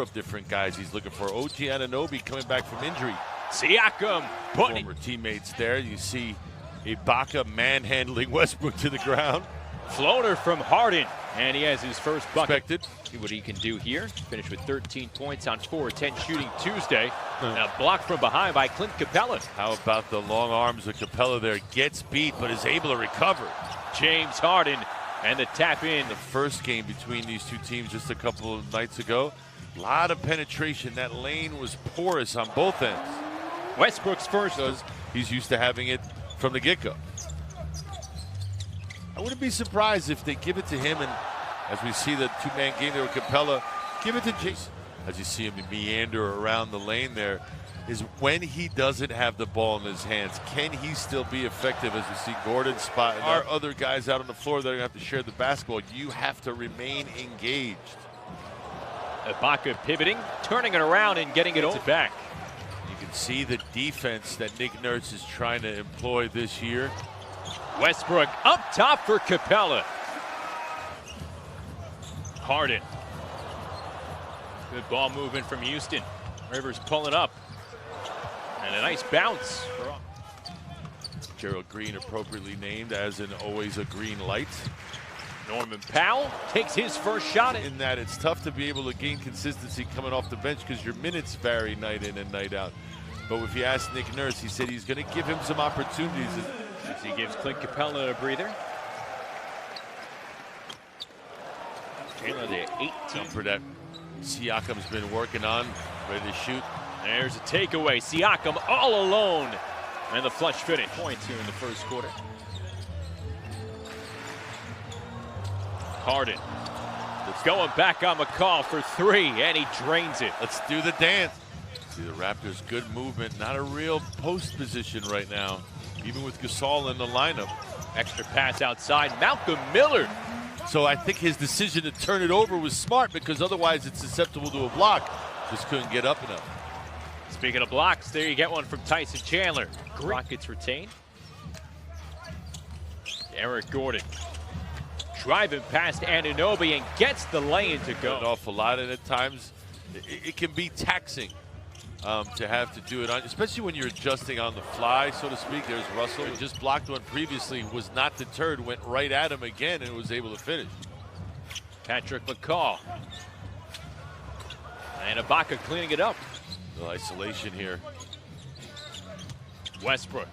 Of different guys he's looking for. OG Anunoby coming back from injury. Siakam putting former teammates there. You see Ibaka manhandling Westbrook to the ground. Floater from Harden, and he has his first bucket. Expected. See what he can do here. Finished with 13 points on 4-10 shooting Tuesday. And a block from behind by Clint Capella. How about the long arms of Capella there? Gets beat, but is able to recover. James Harden and the tap in. The first game between these two teams just a couple of nights ago. A lot of penetration. That lane was porous on both ends. Westbrook's first. Because he's used to having it from the get-go. I wouldn't be surprised if they give it to him, and as we see the two-man game there with Capella, give it to Jason. As you see him meander around the lane there, is when he doesn't have the ball in his hands, can he still be effective? As we see Gordon spotting our other guys out on the floor that are going to have to share the basketball. You have to remain engaged. Ibaka pivoting, turning it around and getting it back. You can see the defense that Nick Nurse is trying to employ this year. Westbrook up top for Capella. Harden. Good ball movement from Houston. Rivers pulling up. And a nice bounce. Gerald Green appropriately named as an always a green light. Norman Powell takes his first shot. In that it's tough to be able to gain consistency coming off the bench because your minutes vary night in and night out. But if you ask Nick Nurse, he said he's going to give him some opportunities. As he gives Clint Capella a breather. Taylor, the 18 for that Siakam's been working on, ready to shoot. There's a takeaway. Siakam all alone. And the flush finish. Points here in the first quarter. Harden. Going back on McCall for three, and he drains it. Let's do the dance. See the Raptors, good movement. Not a real post position right now, even with Gasol in the lineup. Extra pass outside, Malcolm Miller. So I think his decision to turn it over was smart because otherwise it's susceptible to a block. Just couldn't get up enough. Speaking of blocks, there you get one from Tyson Chandler. Rockets retained. Eric Gordon. Driving past Anunoby and gets the lane to go. An awful lot, and at times it can be taxing to have to do it, especially when you're adjusting on the fly, so to speak. There's Russell, who just blocked one previously, was not deterred, went right at him again, and was able to finish. Patrick McCall. And Ibaka cleaning it up. No isolation here. Westbrook.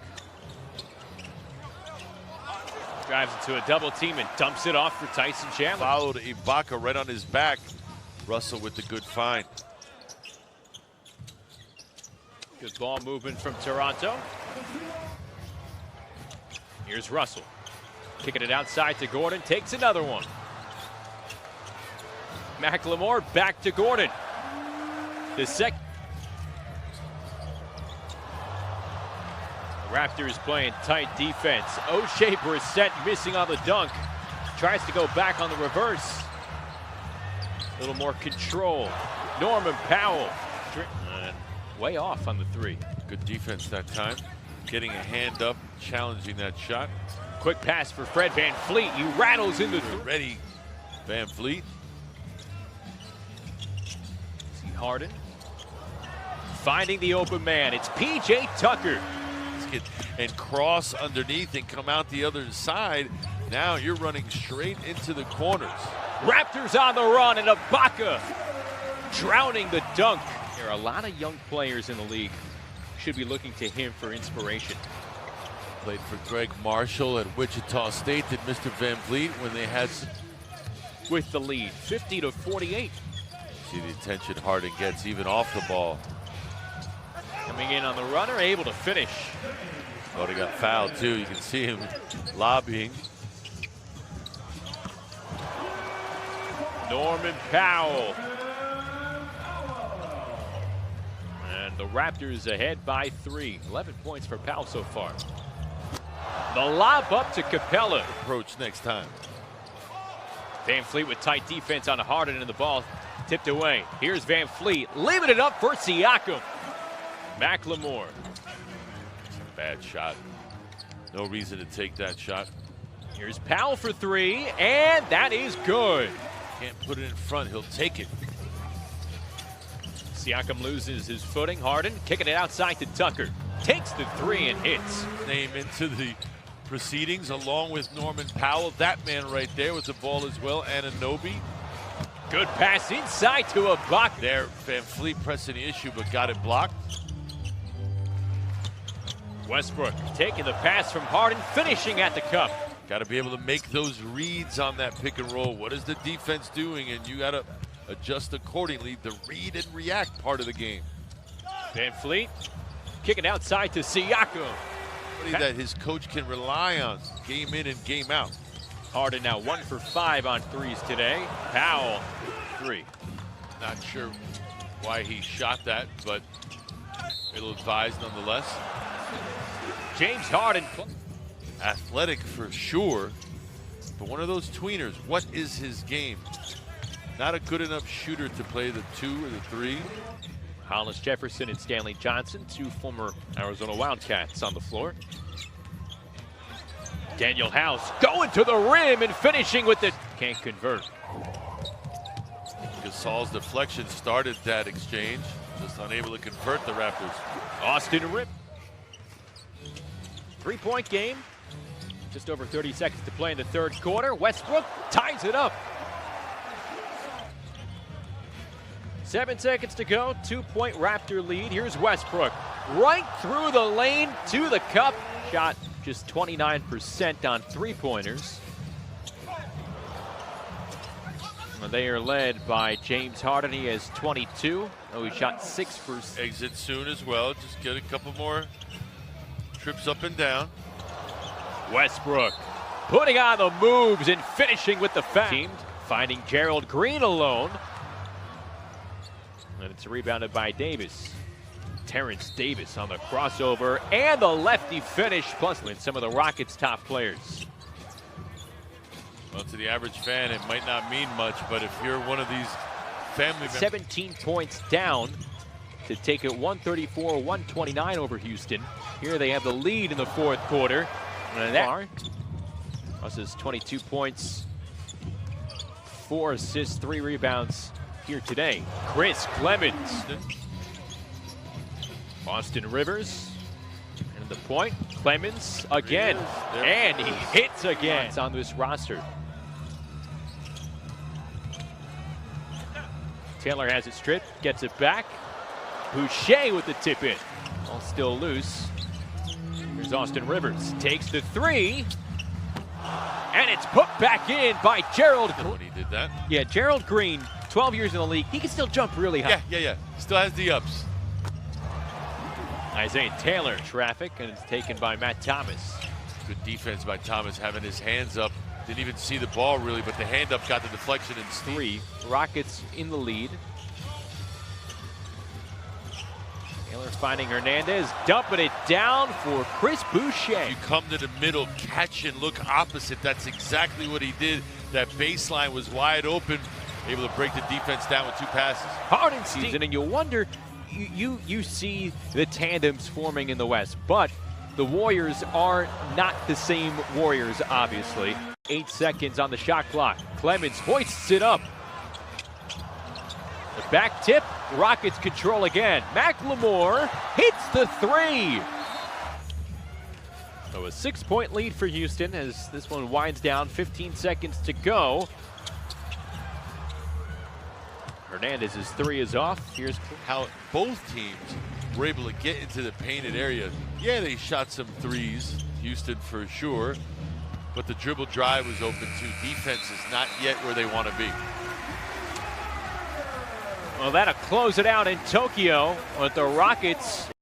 Drives into a double team and dumps it off for Tyson Chandler. Followed Ibaka right on his back. Russell with the good find. Good ball movement from Toronto. Here's Russell. Kicking it outside to Gordon. Takes another one. McLemore back to Gordon. The second. Raptors playing tight defense. O'Shea Brissett missing on the dunk. Tries to go back on the reverse. A little more control. Norman Powell. And way off on the three. Good defense that time. Getting a hand up, challenging that shot. Quick pass for Fred VanVleet. He rattles into the ready. VanVleet. See Harden. Finding the open man. It's P.J. Tucker. And cross underneath and come out the other side. Now you're running straight into the corners. Raptors on the run, and Ibaka drowning the dunk. There are a lot of young players in the league. Should be looking to him for inspiration. Played for Greg Marshall at Wichita State. Did Mr. VanVleet when they had with the lead, 50-48. See the attention Harden gets even off the ball. Coming in on the runner, able to finish. Oh, he got fouled too. You can see him lobbying. Norman Powell. And the Raptors ahead by 3. 11 points for Powell so far. The lob up to Capella. Approach next time. VanVleet with tight defense on Harden, and the ball tipped away. Here's VanVleet, leaving it up for Siakam. McLemore. Bad shot. No reason to take that shot. Here's Powell for 3, and that is good. Can't put it in front, he'll take it. Siakam loses his footing. Harden kicking it outside to Tucker. Takes the three and hits. Name into the proceedings along with Norman Powell. That man right there with the ball as well. Anunoby. Good pass inside to Ibaka. There, Van Fleet pressing the issue but got it blocked. Westbrook taking the pass from Harden, finishing at the cup. Got to be able to make those reads on that pick and roll. What is the defense doing? And you got to adjust accordingly. The read and react part of the game. Van Fleet kicking outside to Siakam. That his coach can rely on game in and game out. Harden now 1 for 5 on threes today. Powell, 3. Not sure why he shot that, but it'll advise nonetheless. James Harden. Athletic for sure, but one of those tweeners. What is his game? Not a good enough shooter to play the 2 or the 3. Hollis Jefferson and Stanley Johnson, 2 former Arizona Wildcats on the floor. Daniel House going to the rim and finishing with the can't convert. Gasol's deflection started that exchange. Just unable to convert the Raptors. Austin Rip. 3-point game. Just over 30 seconds to play in the third quarter. Westbrook ties it up. 7 seconds to go. 2-point Raptor lead. Here's Westbrook. Right through the lane to the cup. Shot just 29% on 3-pointers. They are led by James Harden. He has 22. Oh, he shot 6%. Exit soon as well. Just get a couple more trips up and down. Westbrook putting on the moves and finishing with the foul. Team finding Gerald Green alone. And it's rebounded by Davis. Terrence Davis on the crossover and the lefty finish, plus with some of the Rockets' top players. Well, to the average fan, it might not mean much, but if you're one of these family members. 17 points down to take it 134-129 over Houston. Here they have the lead in the fourth quarter. And that Russ's 22 points, 4 assists, 3 rebounds here today. Chris Clemens. Austin Rivers. And the point. Clemens again. And he hits again. It's on this roster. Taylor has it stripped, gets it back. Boucher with the tip in. All still loose. Here's Austin Rivers, takes the 3, and it's put back in by Gerald. When he did that. Yeah, Gerald Green, 12 years in the league, he can still jump really high. Yeah. Still has the ups. Isaiah Taylor, traffic, and it's taken by Matt Thomas. Good defense by Thomas, having his hands up. Didn't even see the ball really, but the hand up got the deflection and 3. Rockets in the lead. Taylor finding Hernandez, dumping it down for Chris Boucher. You come to the middle, catch and look opposite. That's exactly what he did. That baseline was wide open, able to break the defense down with 2 passes. Harden season, and you'll wonder, you see the tandems forming in the West, but the Warriors are not the same Warriors, obviously. 8 seconds on the shot clock. Clemens hoists it up. The back tip, Rockets control again. McLemore hits the 3. So a 6-point lead for Houston as this one winds down. 15 seconds to go. Hernandez's 3 is off. Here's how both teams were able to get into the painted area. Yeah, they shot some 3s, Houston for sure, but the dribble drive was open too. Defense is not yet where they want to be. Well, that'll close it out in Tokyo with the Rockets